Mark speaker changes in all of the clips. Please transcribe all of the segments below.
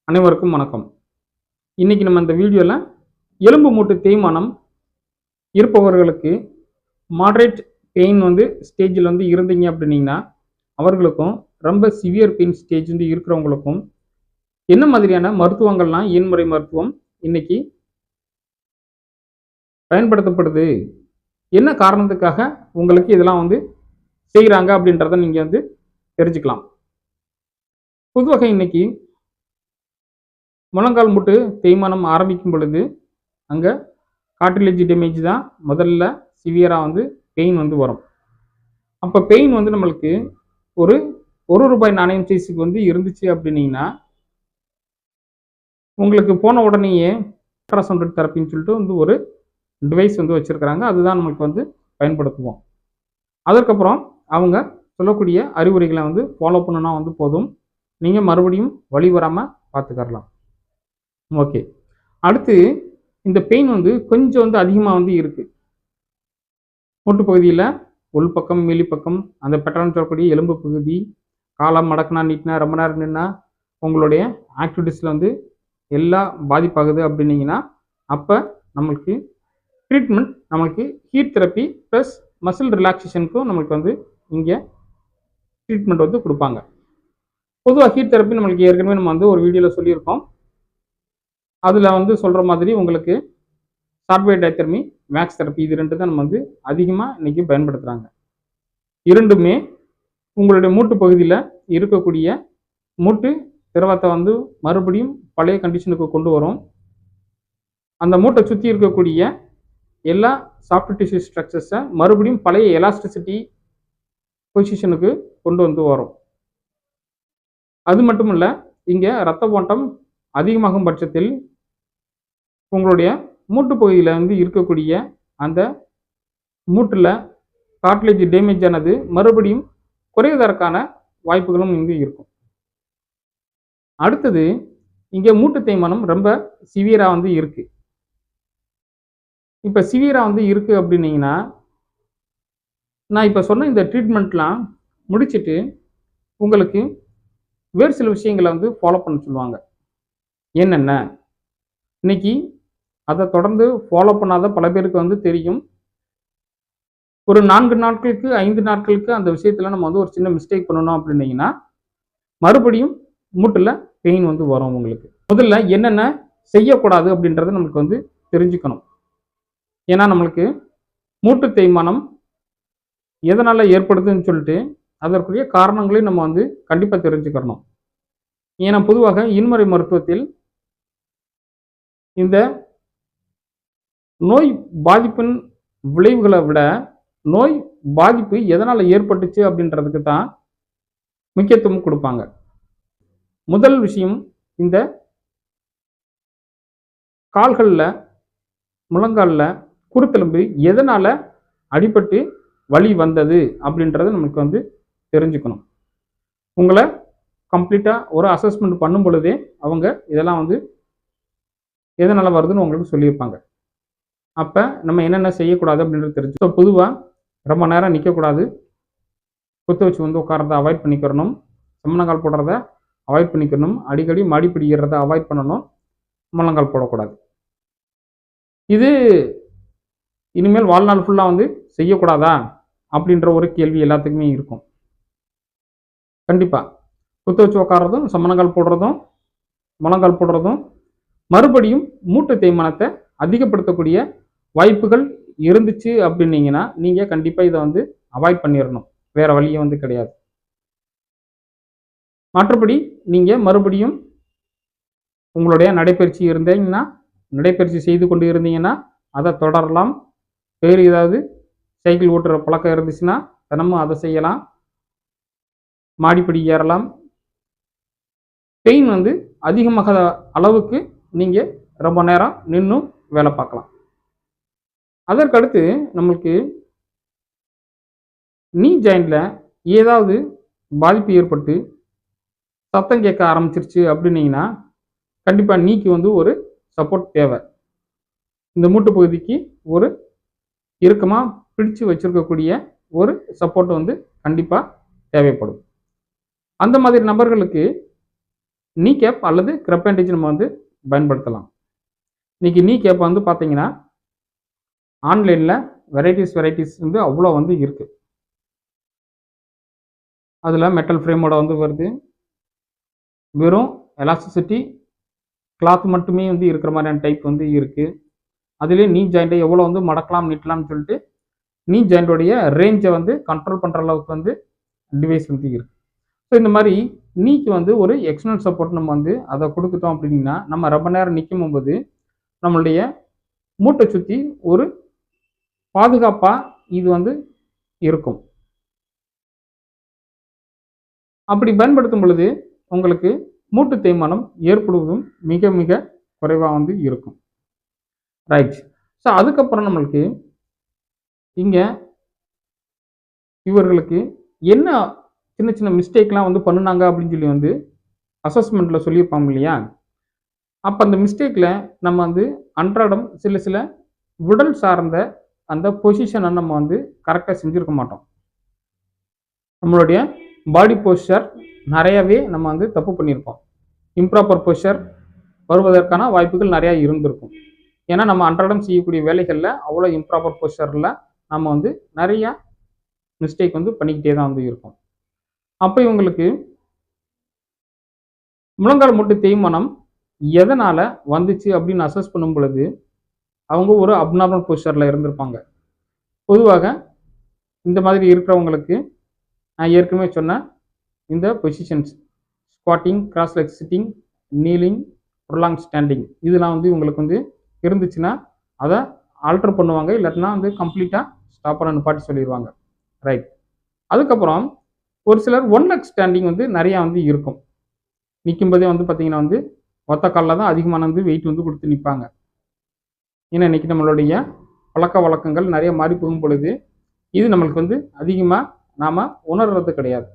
Speaker 1: அனைவருக்கும் வணக்கம். இன்னைக்கு நம்ம இந்த வீடியோல எலும்பு மூட்டு தேய்மானம் இருப்பவர்களுக்கு மாடரேட் பெயின் ஸ்டேஜில் இருந்தீங்க அப்படின்னீங்கன்னா அவர்களுக்கும் ரொம்ப சிவியர் பெயின் ஸ்டேஜ் இருக்கிறவங்களுக்கும் என்ன மாதிரியான மருத்துவங்கள்லாம் இயன்முறை மருத்துவம் இன்னைக்கு பயன்படுத்தப்படுது, என்ன காரணத்துக்காக உங்களுக்கு இதெல்லாம் செய்கிறாங்க அப்படின்றத நீங்கள் தெரிஞ்சுக்கலாம். பொதுவாக இன்னைக்கு முழங்கால் மூட்டு தேய்மானம் ஆரம்பிக்கும் பொழுது அங்கே கார்டிலேஜ் டேமேஜ் தான் முதல்ல சிவியராக பெயின் வரும். அப்போ பெயின் நம்மளுக்கு ஒரு ₹1 நாணயம் சைஸுக்கு இருந்துச்சு அப்படின்னீங்கன்னா உங்களுக்கு போன உடனேயே அல்ட்ராசவுண்ட் தெரப்பின்னு சொல்லிட்டு ஒரு டிவைஸ் வச்சுருக்கிறாங்க. அதுதான் நம்மளுக்கு பயன்படுத்துவோம். அதற்கப்புறம் அவங்க சொல்லக்கூடிய அறிவுரைகளை ஃபாலோ பண்ணுனா போதும், நீங்கள் மறுபடியும் வலி வராமல் பார்த்துக்கரலாம். ஓகே, அடுத்து இந்த பெயின் கொஞ்சம் அதிகமாக இருக்குது. மூட்டு பகுதியில் உள்பக்கம் வெளிப்பக்கம் அந்த பெட்டர்ன் சொல்லக்கூடிய எலும்பு பகுதி காலம் மடக்குனா நீட்டினா ரொம்ப நேரம் நின்னா உங்களுடைய ஆக்டிவிட்டீஸில் எல்லாம் பாதிப்பாகுது அப்படின்னீங்கன்னா அப்போ நம்மளுக்கு ட்ரீட்மெண்ட் நம்மளுக்கு ஹீட் தெரப்பி ப்ளஸ் மசில் ரிலாக்ஸேஷனுக்கும் நம்மளுக்கு இங்கே ட்ரீட்மெண்ட் கொடுப்பாங்க. பொதுவாக ஹீட் தெரப்பி நம்மளுக்கு ஏற்கனவே நம்ம ஒரு வீடியோவில் சொல்லியிருக்கோம். அதில் சொல்கிற மாதிரி உங்களுக்கு ஷார்ட் வேவ் டயத்தெர்மி, மேக்ஸ் தெரப்பி இது ரெண்டு தான் நம்ம அதிகமாக இன்றைக்கி பயன்படுத்துகிறாங்க. இரண்டுமே உங்களுடைய மூட்டு பகுதியில் இருக்கக்கூடிய மூட்டு திரவத்தை மறுபடியும் பழைய கண்டிஷனுக்கு கொண்டு வரும். அந்த மூட்டை சுற்றி இருக்கக்கூடிய எல்லா சாஃப்ட் டிஷ்யூ ஸ்ட்ரக்சர்ஸை மறுபடியும் பழைய எலாஸ்டிசிட்டி பொசிஷனுக்கு கொண்டு வரும். அது மட்டும் இல்லை, இங்கே இரத்த ஓட்டம் அதிகமாகும் பட்சத்தில் உங்களுடைய மூட்டு பகுதியில் இருக்கக்கூடிய அந்த மூட்டில் கார்டிலேஜ் டேமேஜ் ஆனது மறுபடியும் குறைவதற்கான வாய்ப்புகளும் இருக்கும். அடுத்தது இங்கே மூட்டு தேய்மானம் ரொம்ப சிவியராக இருக்குது. இப்போ சிவியராக இருக்குது அப்படின்னீங்கன்னா நான் இப்போ சொன்ன இந்த ட்ரீட்மெண்ட்லாம் முடிச்சுட்டு உங்களுக்கு வேறு சில விஷயங்களை ஃபாலோ பண்ண சொல்லுவாங்க. என்னென்ன இன்னைக்கு அதை தொடர்ந்து ஃபாலோ பண்ணாத பல பேருக்கு தெரியும். ஒரு 4 நாட்களுக்கு 5 நாட்களுக்கு அந்த விஷயத்தில் நம்ம ஒரு சின்ன மிஸ்டேக் பண்ணணும் அப்படின்னீங்கன்னா மறுபடியும் மூட்டில் பெயின் வரும். உங்களுக்கு முதல்ல என்னென்ன செய்யக்கூடாது அப்படின்றத நமக்கு தெரிஞ்சுக்கணும். ஏன்னா நம்மளுக்கு மூட்டு தேய்மானம் எதனால் ஏற்படுதுன்னு சொல்லிட்டு அதற்குரிய காரணங்களையும் நம்ம கண்டிப்பாக தெரிஞ்சுக்கணும். ஏன்னா பொதுவாக இன்முறை மருத்துவத்தில் இந்த நோய் பாதிப்பின் விளைவுகளை விட நோய் பாதிப்பு எதனால் ஏற்பட்டுச்சு அப்படின்றதுக்கு தான் முக்கியத்துவம் கொடுப்பாங்க. முதல் விஷயம், இந்த கால்களில் முழங்காலில் குருத்தெலும்பு எதனால் அடிபட்டு வலி வந்தது அப்படின்றத நமக்கு தெரிஞ்சுக்கணும். உங்களை கம்ப்ளீட்டாக ஒரு அசஸ்மெண்ட் பண்ணும் பொழுதே அவங்க இதெல்லாம் எதனால் வருதுன்னு உங்களுக்கு சொல்லியிருப்பாங்க. அப்போ நம்ம என்னென்ன செய்யக்கூடாது அப்படின்றது தெரிஞ்சு. ஸோ பொதுவாக ரொம்ப நேரம் நிற்கக்கூடாது, குத்த வச்சு உட்காரத அவாய்ட் பண்ணிக்கிறணும், சம்மணங்கால் போடுறத அவாய்ட் பண்ணிக்கணும், அடிக்கடி மாடி பிடிக்கிறத அவாய்ட் பண்ணணும், முழங்கால் போடக்கூடாது. இது இனிமேல் வாழ்நாள் ஃபுல்லாக செய்யக்கூடாதா அப்படின்ற ஒரு கேள்வி எல்லாத்துக்குமே இருக்கும். கண்டிப்பாக குத்த வச்சு உட்காரதும் சம்மணங்கால் போடுறதும் முழங்கால் போடுறதும் மறுபடியும் மூட்டு தேய்மானத்தை அதிகப்படுத்தக்கூடிய வாய்ப்புகள் இருந்துச்சு அப்படின்னீங்கன்னா நீங்கள் கண்டிப்பாக இதை அவாய்ட் பண்ணிடணும். வேறு வழியே கிடையாது. மற்றபடி நீங்கள் மறுபடியும் உங்களுடைய நடைப்பயிற்சி இருந்தீங்கன்னா நடைப்பயிற்சி செய்து கொண்டு இருந்தீங்கன்னா அதை தொடரலாம். வேறு ஏதாவது சைக்கிள் ஓட்டுற பழக்கம் இருந்துச்சுன்னா தினமும் அதை செய்யலாம். மாடிப்படி ஏறலாம். பெயின் அதிகமாக அளவுக்கு நீங்கள் ரொம்ப நேரம் நின்றும் வேலை பார்க்கலாம். அதற்கடுத்து நம்மளுக்கு நீ ஜாயிண்டில் ஏதாவது பாதிப்பு ஏற்பட்டு சத்தம் கேட்க ஆரம்பிச்சிருச்சு அப்படின்னீங்கன்னா கண்டிப்பாக நீக்கு ஒரு சப்போர்ட் தேவை. இந்த மூட்டு பகுதிக்கு ஒரு இறுக்கமாக பிடிச்சு வச்சிருக்கக்கூடிய ஒரு சப்போர்ட் கண்டிப்பாக தேவைப்படும். அந்த மாதிரி நபர்களுக்கு நீ கேப் அல்லது கிரப் பேண்டேஜ் நம்ம வந்து பயன்படுத்தலாம். இன்னைக்கு நீ கேப் வந்து பார்த்தீங்கன்னா ஆன்லைனில் வெரைட்டிஸ் வந்து அவ்வளோ வந்து இருக்குது. அதில் மெட்டல் ஃப்ரேமோட வந்து வருது. வெறும் எலாஸ்டிசிட்டி கிளாத் மட்டுமே வந்து இருக்கிற மாதிரியான டைப் வந்து இருக்குது. அதுலேயே நீ ஜாயிண்ட்டை எவ்வளோ வந்து மடக்கலாம் நீட்டலாம்னு சொல்லிட்டு நீ ஜாயிண்டோடைய ரேஞ்சை வந்து கண்ட்ரோல் பண்ணுற அளவுக்கு வந்து டிவைஸ் வந்து இருக்குது. ஸோ இந்த மாதிரி நீக்கு வந்து ஒரு எக்ஸ்டர்னல் சப்போர்ட் நம்ம வந்து அதை கொடுத்துட்டோம் அப்படின்னா நம்ம ரொம்ப நேரம் நிற்கும் போது நம்மளுடைய மூட்டை சுற்றி ஒரு பாதுகாப்பாக இது வந்து இருக்கும். அப்படி பயன்படுத்தும் பொழுது உங்களுக்கு மூட்டு தேய்மானம் ஏற்படுவதும் மிக மிக குறைவாக வந்து இருக்கும். ரைட். ஸோ அதுக்கப்புறம் நம்மளுக்கு இங்கே இவர்களுக்கு என்ன சின்ன சின்ன மிஸ்டேக்லாம் வந்து பண்ணுனாங்க அப்படின்னு சொல்லி வந்து அசஸ்மெண்ட்டில் சொல்லியிருப்பாங்க இல்லையா? அப்போ அந்த மிஸ்டேக்கில் நம்ம வந்து அன்றாடம் சில உடல் சார்ந்த அந்த பொசிஷனை நம்ம வந்து கரெக்டாக செஞ்சுருக்க மாட்டோம். நம்மளுடைய பாடி போஸ்டர் நிறையாவே நம்ம வந்து தப்பு பண்ணியிருப்போம். இம்ப்ராப்பர் போஸ்டர் வருவதற்கான வாய்ப்புகள் நிறையா இருந்திருக்கும். ஏன்னா நம்ம அன்றாடம் செய்யக்கூடிய வேலைகளில் அவ்வளோ இம்ப்ராப்பர் போஸ்டரில் நம்ம வந்து நிறையா மிஸ்டேக் வந்து பண்ணிக்கிட்டே தான் வந்து இருக்கும். அப்போ இவங்களுக்கு முழங்கால் மூட்டு தேய்மானம் எதனால் வந்துச்சு அப்படின்னு அசஸ் பண்ணும் பொழுது அவங்க ஒரு அப்நார்மல் போஸ்டரில் இருந்திருப்பாங்க. பொதுவாக இந்த மாதிரி இருக்கிறவங்களுக்கு நான் ஏற்கனவே சொன்ன இந்த positions squatting, cross leg sitting, kneeling, prolong standing இதெல்லாம் வந்து இவங்களுக்கு வந்து இருந்துச்சுன்னா அதை ஆல்டர் பண்ணுவாங்க. இல்லாட்டினா வந்து கம்ப்ளீட்டாக ஸ்டாப் பண்ண நிப்பாட்டி சொல்லிடுவாங்க. ரைட். அதுக்கப்புறம் ஒரு சிலர் ஒன் லெக் ஸ்டாண்டிங் வந்து நிறையா வந்து இருக்கும். நிற்கும்போதே வந்து பார்த்திங்கன்னா வந்து ஒத்த காலில் தான் அதிகமான வந்து வெயிட் வந்து கொடுத்து நிற்பாங்க. ஏன்னா இன்றைக்கி நம்மளுடைய பழக்க வழக்கங்கள் நிறைய மாறி போகும் பொழுது இது நம்மளுக்கு வந்து அதிகமாக நாம் உணர்றது கிடையாது.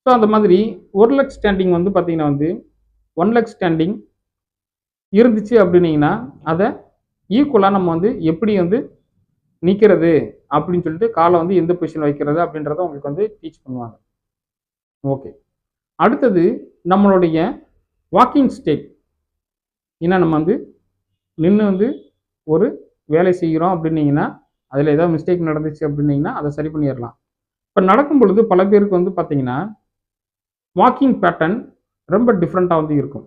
Speaker 1: ஸோ அந்த மாதிரி ஒரு லெக் ஸ்டாண்டிங் வந்து பார்த்திங்கன்னா வந்து ஒன் லெக் ஸ்டாண்டிங் இருந்துச்சு அப்படின்னீங்கன்னா அதை ஈக்குவலாக நம்ம வந்து எப்படி வந்து நிற்கிறது அப்படின்னு சொல்லிட்டு காலை வந்து எந்த பொசிஷன் வைக்கிறது அப்படின்றத உங்களுக்கு வந்து டீச் பண்ணுவாங்க. ஓகே. அடுத்தது நம்மளுடைய வாக்கிங் ஸ்டேட். ஏன்னா நம்ம வந்து நின்று வந்து ஒரு வேலை செய்கிறோம் அப்படின்னீங்கன்னா அதில் ஏதாவது மிஸ்டேக் நடந்துச்சு அப்படின்னீங்கன்னா அதை சரி பண்ணிடலாம். இப்போ நடக்கும் பொழுது பல பேருக்கு வந்து பார்த்தீங்கன்னா வாக்கிங் பேட்டர்ன் ரொம்ப டிஃப்ரெண்ட்டாக வந்து இருக்கும்.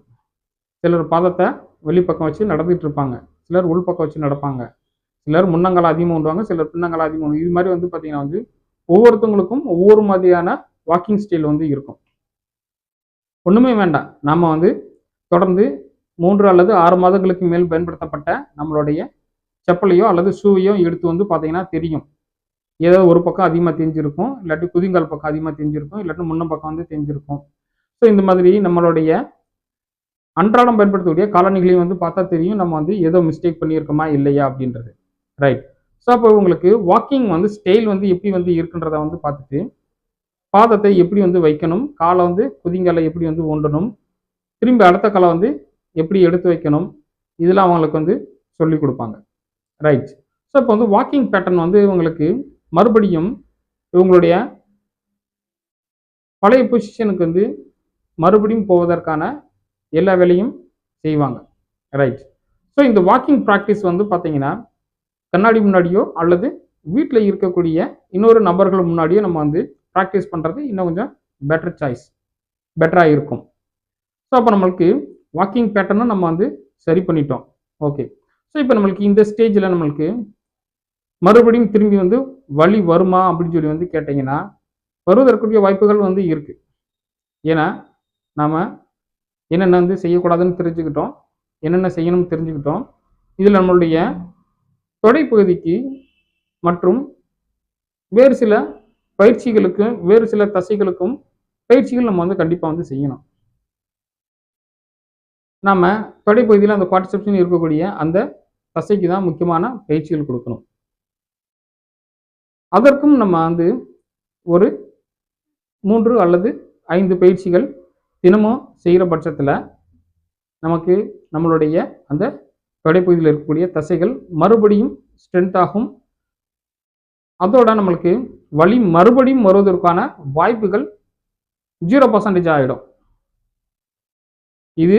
Speaker 1: சிலர் பாதத்தை வெளிப்பக்கம் வச்சு நடந்துகிட்டு இருப்பாங்க, சிலர் உள்பக்கம் வச்சு நடப்பாங்க, சிலர் முன்னங்கால அதிகமாக உண்டுவாங்க, சிலர் பின்னங்கால அதிகமாக. இது மாதிரி வந்து பார்த்தீங்கன்னா வந்து ஒவ்வொருத்தவங்களுக்கும் ஒவ்வொரு மாதிரியான வாக்கிங் ஸ்டைல் வந்து இருக்கும். ஒன்றுமே வேண்டாம், நம்ம வந்து தொடர்ந்து 3 அல்லது 6 மாதங்களுக்கு மேல் பயன்படுத்தப்பட்ட நம்மளுடைய செப்பலையோ அல்லது ஷூவையோ எடுத்து வந்து பார்த்தீங்கன்னா தெரியும். ஏதோ ஒரு பக்கம் அதிகமாக தெரிஞ்சிருக்கும், இல்லாட்டி குதிங்கால் பக்கம் அதிகமாக தெரிஞ்சிருக்கும், இல்லாட்டி முன்ன பக்கம் வந்து தெரிஞ்சிருக்கும். ஸோ இந்த மாதிரி நம்மளுடைய அன்றாடம் பயன்படுத்தக்கூடிய காலணிகளையும் வந்து பார்த்தா தெரியும் நம்ம வந்து ஏதோ மிஸ்டேக் பண்ணியிருக்கோமா இல்லையா அப்படின்றது. ரைட். ஸோ அப்போ உங்களுக்கு வாக்கிங் வந்து ஸ்டைல் வந்து எப்படி வந்து இருக்குன்றதை வந்து பார்த்துட்டு பாதத்தை எப்படி வந்து வைக்கணும், காலை வந்து குதிங்காலை எப்படி வந்து ஊண்டணும், திரும்பி அடுத்த காலை வந்து எப்படி எடுத்து வைக்கணும், இதெல்லாம் அவங்களுக்கு வந்து சொல்லி கொடுப்பாங்க. ரைட். ஸோ இப்போ வந்து வாக்கிங் பேட்டர்ன் வந்து இவங்களுக்கு மறுபடியும் இவங்களுடைய பழைய பொசிஷனுக்கு வந்து மறுபடியும் போவதற்கான எல்லா வேலையும் செய்வாங்க. ரைட். ஸோ இந்த வாக்கிங் ப்ராக்டிஸ் வந்து பார்த்தீங்கன்னா கண்ணாடி முன்னாடியோ அல்லது வீட்டில் இருக்கக்கூடிய இன்னொரு நபர்கள் முன்னாடியோ நம்ம வந்து ப்ராக்டிஸ் பண்ணுறது இன்னும் கொஞ்சம் பெட்டராக இருக்கும். ஸோ அப்போ நம்மளுக்கு வாக்கிங் பேட்டர்னும் நம்ம வந்து சரி பண்ணிட்டோம். ஓகே. ஸோ இப்போ நம்மளுக்கு இந்த ஸ்டேஜில் நம்மளுக்கு மறுபடியும் திரும்பி வந்து வலி வருமா அப்படின்னு சொல்லி வந்து கேட்டிங்கன்னா வருவதற்குரிய வாய்ப்புகள் வந்து இருக்குது. ஏன்னா நாம் என்னென்ன வந்து செய்யக்கூடாதுன்னு தெரிஞ்சுக்கிட்டோம், என்னென்ன செய்யணும்னு தெரிஞ்சுக்கிட்டோம். இதில் நம்மளுடைய தொடைப்பகுதிக்கு மற்றும் வேறு சில பயிற்சிகளுக்கும் வேறு சில தசைகளுக்கும் பயிற்சிகள் நம்ம வந்து கண்டிப்பாக வந்து செய்யணும். நாம் தொடைப்பகுதியில் அந்த குவாட்ரிசெப்ஸ்னு இருக்கக்கூடிய அந்த தசைக்கு தான் முக்கியமான பயிற்சிகள் கொடுக்கணும். அதற்கும் நம்ம வந்து ஒரு 3 அல்லது 5 பயிற்சிகள் தினமும் செய்கிற பட்சத்தில் நமக்கு நம்மளுடைய அந்த தொடைப்பகுதியில் இருக்கக்கூடிய தசைகள் மறுபடியும் ஸ்ட்ரென்த் ஆகும். அதோட நம்மளுக்கு வலி மறுபடியும் வருவதற்கான வாய்ப்புகள் 0% ஆகிடும். இது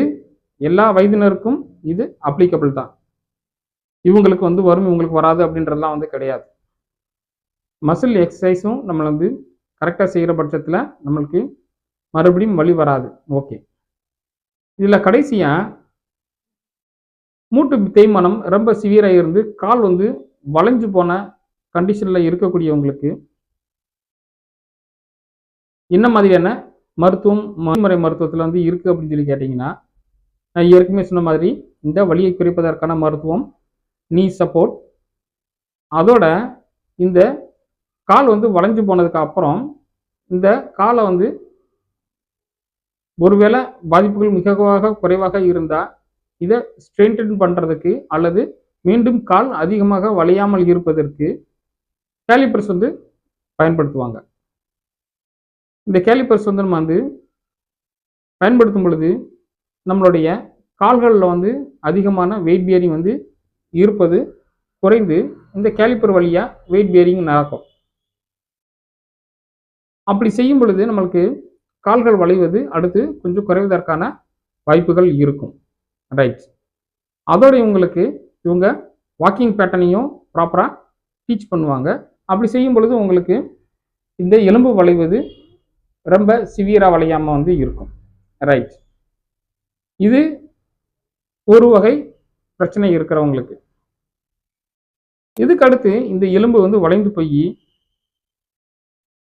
Speaker 1: எல்லா வயதினருக்கும் இது அப்ளிகபிள் தான். இவங்களுக்கு வந்து வரும், இவங்களுக்கு வராது அப்படின்றதெல்லாம் வந்து கிடையாது. மசில் எக்ஸசைஸும் நம்ம வந்து கரெக்டாக செய்கிற பட்சத்தில் நம்மளுக்கு மறுபடியும் வலி வராது. ஓகே, இதில் கடைசியாக மூட்டு தேய்மானம் ரொம்ப சிவியராக இருந்து கால் வந்து வளைஞ்சு போன கண்டிஷனில் இருக்கக்கூடியவங்களுக்கு என்ன மாதிரியான மருத்துவம் முறை மருத்துவத்தில் வந்து இருக்குது அப்படின்னு சொல்லி கேட்டிங்கன்னா, நான் ஏற்கனவே சொன்ன மாதிரி இந்த வலியை குறைப்பதற்கான மருத்துவம் நீ சப்போர்ட். அதோட இந்த கால் வந்து வளைஞ்சு போனதுக்கு அப்புறம் இந்த காலை வந்து ஒருவேளை பாதிப்புகள் மிக குறைவாக இருந்தால் இதை ஸ்ட்ரெயின்டன் பண்ணுறதுக்கு அல்லது மீண்டும் கால் அதிகமாக வளையாமல் இருப்பதற்கு கேலிப்பர்ஸ் வந்து பயன்படுத்துவாங்க. இந்த கேலிப்பர்ஸ் வந்து நம்ம வந்து பயன்படுத்தும் பொழுது நம்மளுடைய கால்களில் வந்து அதிகமான வெயிட் பியரிங் வந்து இருப்பது குறைந்து இந்த கேலிப்பர் வழியாக வெயிட் பியரிங் நடக்கும். அப்படி செய்யும் பொழுது நம்மளுக்கு கால்கள் வளைவது அடுத்து கொஞ்சம் குறைவதற்கான வாய்ப்புகள் இருக்கும். ரைட், அதோட இவங்க வாக்கிங் பேட்டர்னையும் ப்ராப்பராக டீச் பண்ணுவாங்க. அப்படி செய்யும் பொழுது உங்களுக்கு இந்த எலும்பு வளைவது ரொம்ப சிவியராக வளையாமல் வந்து இருக்கும். ரைட், இது ஒரு வகை பிரச்சனை இருக்கிறவங்களுக்கு. இதுக்கு அடுத்து இந்த எலும்பு வந்து வளைந்து போய்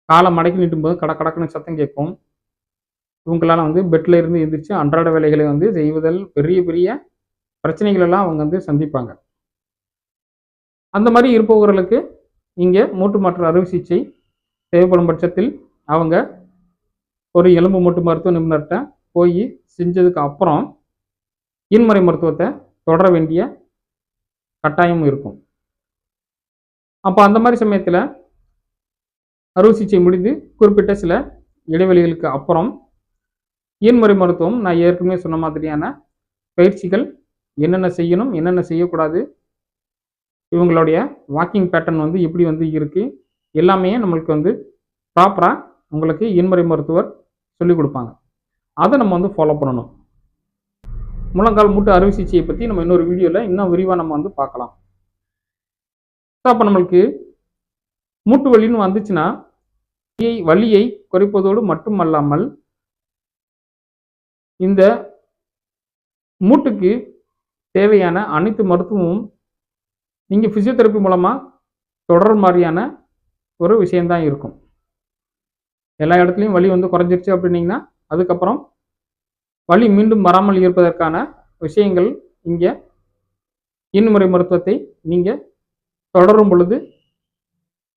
Speaker 1: காலை மடக்கி நீட்டும் போது கடக்கடக்குன்னு சத்தம் கேட்கும். இவங்களால வந்து பெட்டில் இருந்து எந்திரிச்சு அன்றாட வேலைகளை வந்து செய்வதில் பெரிய பெரிய பிரச்சனைகள் எல்லாம் அவங்க வந்து சந்திப்பாங்க. அந்த மாதிரி இருப்பவர்களுக்கு இங்கே மூட்டு மாற்று அறுவை சிகிச்சை தேவைப்படும் பட்சத்தில் அவங்க ஒரு எலும்பு மூட்டு மருத்துவ நிபுணர்கிட்ட போய் செஞ்சதுக்கு அப்புறம் இன்முறை மருத்துவத்தை தொடர வேண்டிய கட்டாயம் இருக்கும். அப்போ அந்த மாதிரி சமயத்தில் அறுவை சிகிச்சை முடிந்து குறிப்பிட்ட சில இடைவெளிகளுக்கு அப்புறம் இயன்முறை மருத்துவம் நான் ஏற்கனவே சொன்ன மாதிரியான பயிற்சிகள் என்னென்ன செய்யணும், என்னென்ன செய்யக்கூடாது, இவங்களுடைய வாக்கிங் பேட்டர்ன் வந்து எப்படி வந்து இருக்குது, எல்லாமே நம்மளுக்கு வந்து ப்ராப்பராக உங்களுக்கு இயன்முறை மருத்துவர் சொல்லிக் கொடுப்பாங்க. அதை நம்ம வந்து ஃபாலோ பண்ணணும். முழங்கால் மூட்டு அறுவை சிகிச்சையை பற்றி நம்ம இன்னொரு வீடியோவில் இன்னும் விரிவாக நம்ம வந்து பார்க்கலாம். அப்போ நம்மளுக்கு மூட்டு வலின்னு வந்துச்சுன்னா வலியை குறைப்பதோடு மட்டுமல்லாமல் இந்த மூட்டுக்கு தேவையான அனைத்து மருத்துவமும் நீங்கள் ஃபிசியோதெரப்பி மூலமாக தொடர் மாதிரியான ஒரு விஷயம்தான் இருக்கும். எல்லா இடத்துலையும் வலி வந்து குறைஞ்சிருச்சு அப்படின்னீங்கன்னா அதுக்கப்புறம் வலி மீண்டும் வராமல் இருப்பதற்கான விஷயங்கள் இங்கே இன்முறை மருத்துவத்தை நீங்கள் தொடரும் பொழுது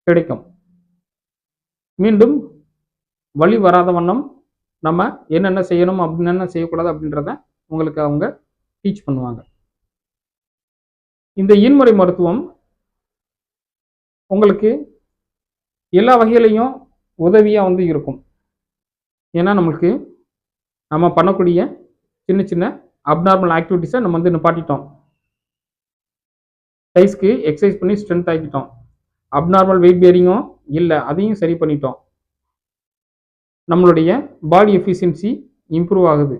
Speaker 1: கிடைக்கும். மீண்டும் வலி வராத வண்ணம் நம்ம என்னென்ன செய்யணும், என்னென்ன செய்யக்கூடாது அப்படின்றத உங்களுக்கு அவங்க டீச் பண்ணுவாங்க. இந்த இன்முறை மருத்துவம் உங்களுக்கு எல்லா வகையிலையும் உதவியாக வந்து இருக்கும். ஏன்னா நம்மளுக்கு நம்ம பண்ணக்கூடிய சின்ன சின்ன அப்நார்மல் ஆக்டிவிட்டிஸை நம்ம வந்து நிப்பாட்டிட்டோம். சைஸ்க்கு எக்ஸசைஸ் பண்ணி ஸ்ட்ரென்த் ஆக்கிட்டோம். அப்நார்மல் வெயிட் பேரிங்கும் இல்லை, அதையும் சரி பண்ணிட்டோம். நம்மளுடைய பாடி எஃபிஷியன்சி இம்ப்ரூவ் ஆகுது.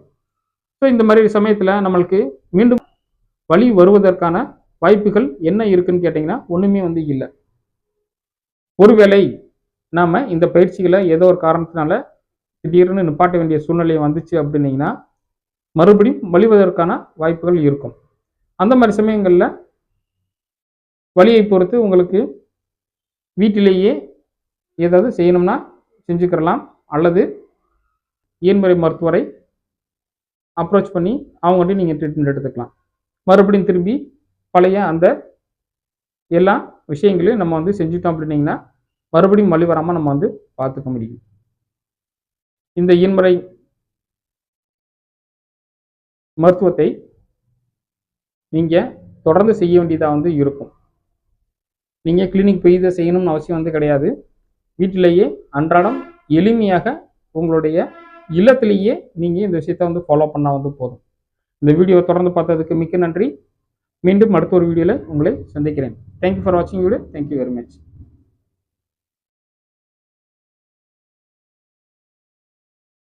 Speaker 1: ஸோ இந்த மாதிரி சமயத்தில் நம்மளுக்கு மீண்டும் வலி வருவதற்கான வாய்ப்புகள் என்ன இருக்குன்னு கேட்டிங்கன்னா ஒன்றுமே வந்து இல்லை. ஒருவேளை நாம் இந்த பயிற்சிகளை ஏதோ ஒரு காரணத்தினால திடீர்னு நிப்பாட்ட வேண்டிய சூழ்நிலை வந்துச்சு அப்படின்னீங்கன்னா மறுபடியும் வலிவதற்கான வாய்ப்புகள் இருக்கும். அந்த மாதிரி சமயங்களில் வலியை பொறுத்து உங்களுக்கு வீட்டிலேயே ஏதாவது செய்யணும்னா செஞ்சுக்கிறலாம், அல்லது இயன்முறை மருத்துவரை அப்ரோச் பண்ணி அவங்கள்ட்ட நீங்கள் ட்ரீட்மெண்ட் எடுத்துக்கலாம். மறுபடியும் திரும்பி பழைய அந்த எல்லா விஷயங்களையும் நம்ம வந்து செஞ்சுட்டோம் அப்படின்னீங்கன்னா மறுபடியும் வலி வராமல் நம்ம வந்து பார்த்துக்க முடியும். இந்த இயன்முறை மருத்துவத்தை நீங்கள் தொடர்ந்து செய்ய வேண்டியதாக வந்து இருக்கும். நீங்கள் கிளினிக் போய் இதை செய்யணும்னு அவசியம் வந்து கிடையாது. வீட்டிலேயே அன்றாடம் எளிமையாக உங்களுடைய இல்லத்திலேயே நீங்கள் இந்த விஷயத்தை வந்து ஃபாலோ பண்ணால் வந்து போதும். இந்த வீடியோவை தொடர்ந்து பார்த்ததுக்கு மிக்க நன்றி. மீண்டும் அடுத்த ஒரு வீடியோவில் உங்களை சந்திக்கிறேன். தேங்க்யூ ஃபார் வாட்சிங் வீடியோ. Thank you very much.